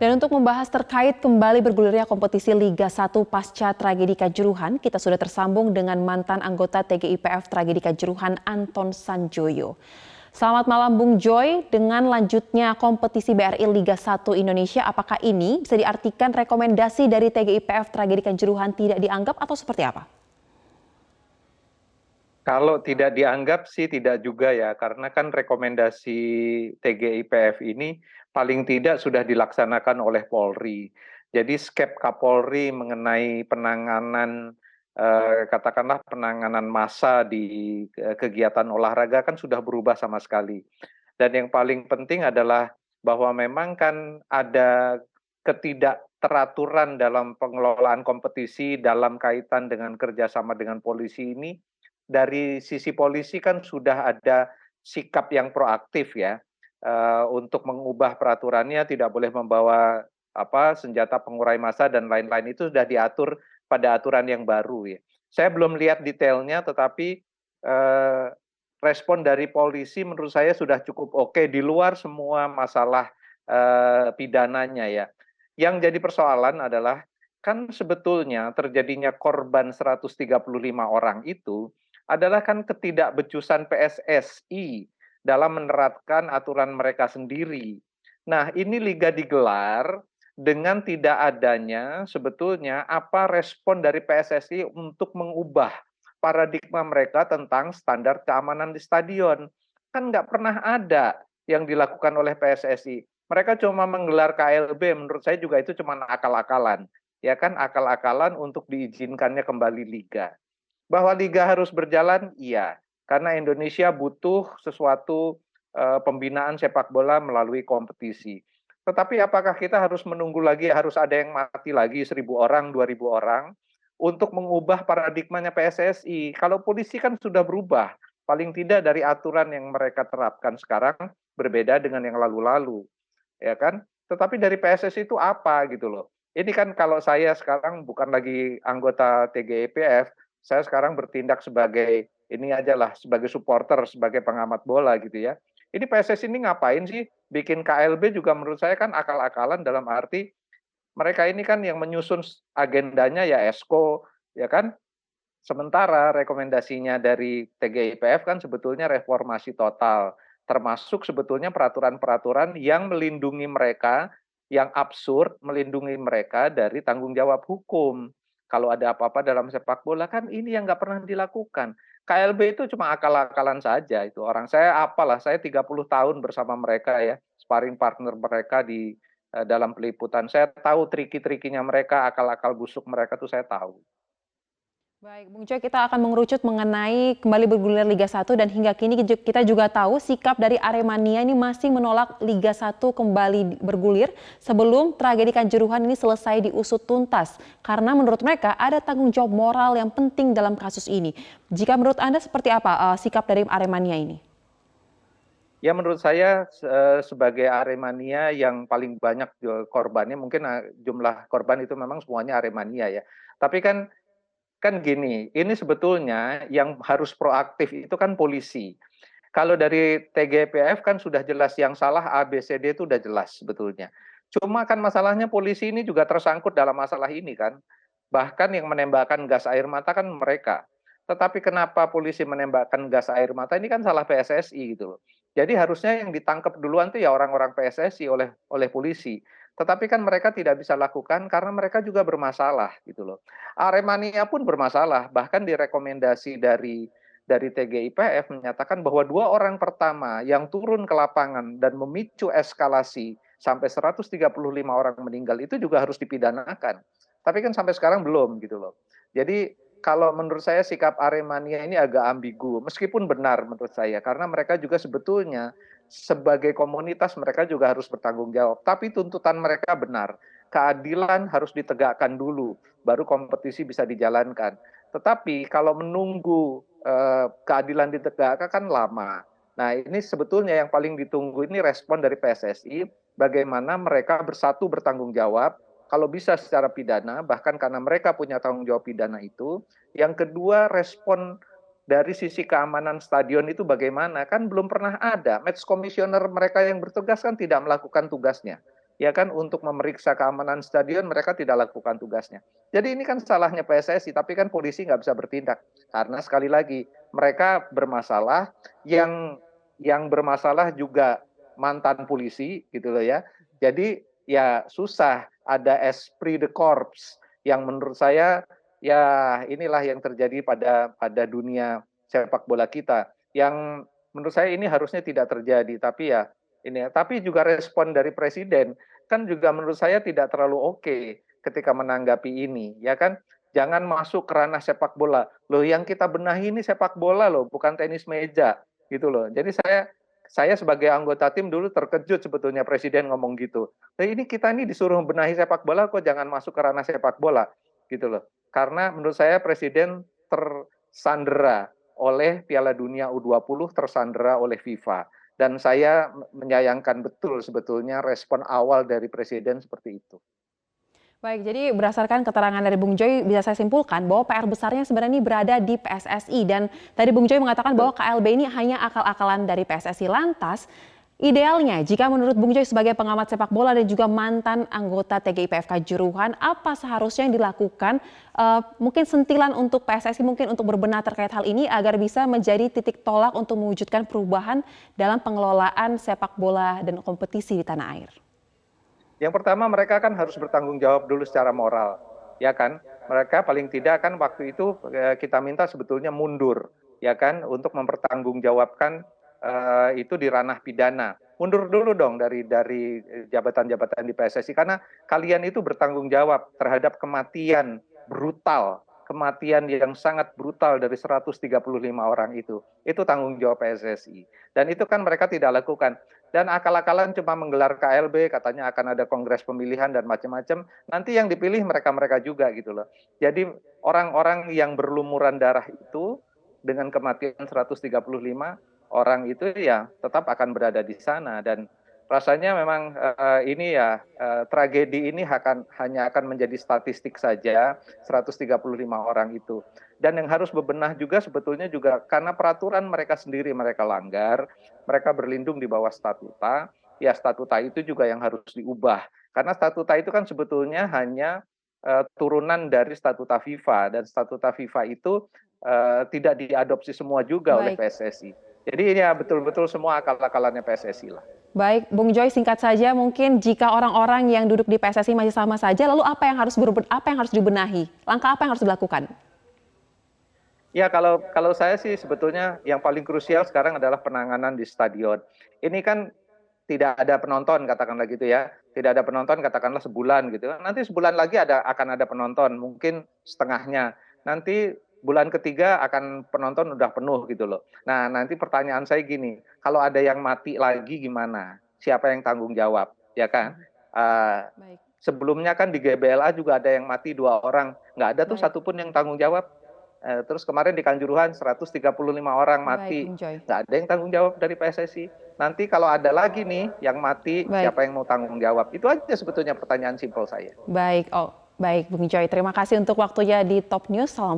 Dan untuk membahas terkait kembali bergulirnya kompetisi Liga 1 pasca tragedi Kanjuruhan, kita sudah tersambung dengan mantan anggota TGIPF tragedi Kanjuruhan Anton Sanjoyo. Selamat malam Bung Joy, dengan lanjutnya kompetisi BRI Liga 1 Indonesia, apakah ini bisa diartikan rekomendasi dari TGIPF tragedi Kanjuruhan tidak dianggap atau seperti apa? Kalau tidak dianggap sih tidak juga ya, karena kan rekomendasi TGIPF ini paling tidak sudah dilaksanakan oleh Polri. Jadi skep Kapolri mengenai penanganan katakanlah penanganan massa di kegiatan olahraga kan sudah berubah sama sekali. Dan yang paling penting adalah bahwa memang kan ada ketidakteraturan dalam pengelolaan kompetisi dalam kaitan dengan kerjasama dengan polisi ini. Dari sisi polisi kan sudah ada sikap yang proaktif ya, untuk mengubah peraturannya tidak boleh membawa senjata pengurai massa dan lain-lain itu sudah diatur pada aturan yang baru ya. Saya belum lihat detailnya tetapi, respon dari polisi menurut saya sudah cukup oke di luar semua masalah, pidananya ya. Yang jadi persoalan adalah, kan sebetulnya terjadinya korban 135 orang itu adalah kan ketidakbecusan PSSI dalam menerapkan aturan mereka sendiri. Nah, ini liga digelar dengan tidak adanya sebetulnya apa respon dari PSSI untuk mengubah paradigma mereka tentang standar keamanan di stadion. Kan nggak pernah ada yang dilakukan oleh PSSI. Mereka cuma menggelar KLB, menurut saya juga itu cuma akal-akalan. Ya kan, akal-akalan untuk diizinkannya kembali liga. Bahwa liga harus berjalan, iya. Karena Indonesia butuh sesuatu pembinaan sepak bola melalui kompetisi. Tetapi apakah kita harus menunggu lagi, harus ada yang mati lagi 1.000 orang, 2.000 orang untuk mengubah paradigmanya PSSI? Kalau polisi kan sudah berubah, paling tidak dari aturan yang mereka terapkan sekarang berbeda dengan yang lalu-lalu, ya kan? Tetapi dari PSSI itu apa gitu loh? Ini kan kalau saya sekarang bukan lagi anggota TGIPF, saya sekarang bertindak sebagai ini aja lah, sebagai supporter, sebagai pengamat bola gitu ya. Ini PSSI ini ngapain sih bikin KLB juga menurut saya kan akal-akalan dalam arti mereka ini kan yang menyusun agendanya ya ESCO, ya kan? Sementara rekomendasinya dari TGIPF kan sebetulnya reformasi total, termasuk sebetulnya peraturan-peraturan yang melindungi mereka, yang absurd, melindungi mereka dari tanggung jawab hukum. Kalau ada apa-apa dalam sepak bola kan ini yang nggak pernah dilakukan. KLB itu cuma akal-akalan saja itu orang. Saya apalah, saya 30 tahun bersama mereka ya, sparring partner mereka di dalam peliputan. Saya tahu triki-trikinya mereka, akal-akal busuk mereka tuh saya tahu. Baik, Bung Joy, kita akan mengerucut mengenai kembali bergulir Liga 1 dan hingga kini kita juga tahu sikap dari Aremania ini masih menolak Liga 1 kembali bergulir sebelum tragedi Kanjuruhan ini selesai diusut tuntas. Karena menurut mereka ada tanggung jawab moral yang penting dalam kasus ini. Jika menurut Anda seperti apa sikap dari Aremania ini? Ya menurut saya sebagai Aremania yang paling banyak korbannya mungkin jumlah korban itu memang semuanya Aremania ya. Tapi kan gini, ini sebetulnya yang harus proaktif itu kan polisi. Kalau dari TGPF kan sudah jelas yang salah A, B, C, D itu sudah jelas sebetulnya. Cuma kan masalahnya polisi ini juga tersangkut dalam masalah ini kan. Bahkan yang menembakkan gas air mata kan mereka. Tetapi kenapa polisi menembakkan gas air mata ini kan salah PSSI gitu loh. Jadi harusnya yang ditangkap duluan tuh ya orang-orang PSSI oleh polisi. Tetapi kan mereka tidak bisa lakukan karena mereka juga bermasalah gitu loh. Aremania pun bermasalah, bahkan direkomendasi dari TGIPF menyatakan bahwa 2 orang pertama yang turun ke lapangan dan memicu eskalasi sampai 135 orang meninggal itu juga harus dipidanakan. Tapi kan sampai sekarang belum gitu loh. Jadi kalau menurut saya sikap Aremania ini agak ambigu, meskipun benar menurut saya, karena mereka juga sebetulnya sebagai komunitas mereka juga harus bertanggung jawab. Tapi tuntutan mereka benar, keadilan harus ditegakkan dulu, baru kompetisi bisa dijalankan. Tetapi kalau menunggu keadilan ditegakkan kan lama. Nah ini sebetulnya yang paling ditunggu ini respon dari PSSI, bagaimana mereka bersatu bertanggung jawab, kalau bisa secara pidana, bahkan karena mereka punya tanggung jawab pidana itu. Yang kedua, respon dari sisi keamanan stadion itu bagaimana? Kan belum pernah ada. Match commissioner mereka yang bertugas kan tidak melakukan tugasnya. ya kan, untuk memeriksa keamanan stadion mereka tidak lakukan tugasnya. Jadi ini kan salahnya PSSI, tapi kan polisi nggak bisa bertindak karena sekali lagi mereka bermasalah, yang bermasalah juga mantan polisi gitu loh ya. Jadi ya susah, ada esprit de corps yang menurut saya ya inilah yang terjadi pada dunia sepak bola kita. Yang menurut saya ini harusnya tidak terjadi, tapi ya ini ya. Tapi juga respon dari presiden kan juga menurut saya tidak terlalu oke ketika menanggapi ini, ya kan? Jangan masuk ke ranah sepak bola. Loh, yang kita benahi ini sepak bola loh, bukan tenis meja gitu loh. Jadi saya sebagai anggota tim dulu terkejut sebetulnya presiden ngomong gitu. Nah, ini kita ini disuruh benahi sepak bola kok jangan masuk ke ranah sepak bola gitu loh. Karena menurut saya presiden tersandera oleh Piala Dunia U20, tersandera oleh FIFA. Dan saya menyayangkan betul sebetulnya respon awal dari presiden seperti itu. Baik, jadi berdasarkan keterangan dari Bung Joy bisa saya simpulkan bahwa PR besarnya sebenarnya ini berada di PSSI dan tadi Bung Joy mengatakan bahwa KLB ini hanya akal-akalan dari PSSI. Lantas, idealnya jika menurut Bung Joy sebagai pengamat sepak bola dan juga mantan anggota TGIPFK Juruhan, apa seharusnya yang dilakukan? Mungkin sentilan untuk PSSI mungkin untuk berbenah terkait hal ini agar bisa menjadi titik tolak untuk mewujudkan perubahan dalam pengelolaan sepak bola dan kompetisi di tanah air. Yang pertama mereka kan harus bertanggung jawab dulu secara moral, ya kan? Mereka paling tidak kan waktu itu kita minta sebetulnya mundur, ya kan, untuk mempertanggungjawabkan itu di ranah pidana. Mundur dulu dong dari jabatan-jabatan di PSSI karena kalian itu bertanggung jawab terhadap kematian brutal, kematian yang sangat brutal dari 135 orang itu. Itu tanggung jawab PSSI. Dan itu kan mereka tidak lakukan. Dan akal-akalan cuma menggelar KLB, katanya akan ada kongres pemilihan dan macam-macam. Nanti yang dipilih mereka-mereka juga gitu loh. Jadi orang-orang yang berlumuran darah itu dengan kematian 135 orang itu ya tetap akan berada di sana. Dan rasanya memang ini ya tragedi ini hanya akan menjadi statistik saja 135 orang itu. Dan yang harus bebenah juga sebetulnya juga karena peraturan mereka sendiri mereka langgar, mereka berlindung di bawah statuta, ya statuta itu juga yang harus diubah. Karena statuta itu kan sebetulnya hanya turunan dari statuta FIFA dan statuta FIFA itu tidak diadopsi semua juga oleh Baik. PSSI. Jadi ini ya betul-betul semua akal-akalannya PSSI lah. Baik, Bung Joy singkat saja mungkin jika orang-orang yang duduk di PSSI masih sama saja, lalu apa yang harus dibenahi? Langkah apa yang harus dilakukan? Ya kalau saya sih sebetulnya yang paling krusial sekarang adalah penanganan di stadion. Ini kan tidak ada penonton katakanlah gitu ya. Tidak ada penonton katakanlah sebulan gitu. Nanti sebulan lagi akan ada penonton, mungkin setengahnya. Nanti bulan ketiga akan penonton udah penuh gitu loh. Nah, nanti pertanyaan saya gini, kalau ada yang mati lagi gimana? Siapa yang tanggung jawab? Ya kan? Baik, Sebelumnya kan di GBLA juga ada yang mati 2 orang, nggak ada tuh baik, satupun yang tanggung jawab. Terus kemarin di Kanjuruhan 135 orang baik, mati, Bung Joy. nggak ada yang tanggung jawab dari PSSI. Nanti kalau ada lagi nih yang mati, Baik, siapa yang mau tanggung jawab? Itu aja sebetulnya pertanyaan simpel saya. baik, oh, baik, Bung Joy. Terima kasih untuk waktunya di Top News. Salam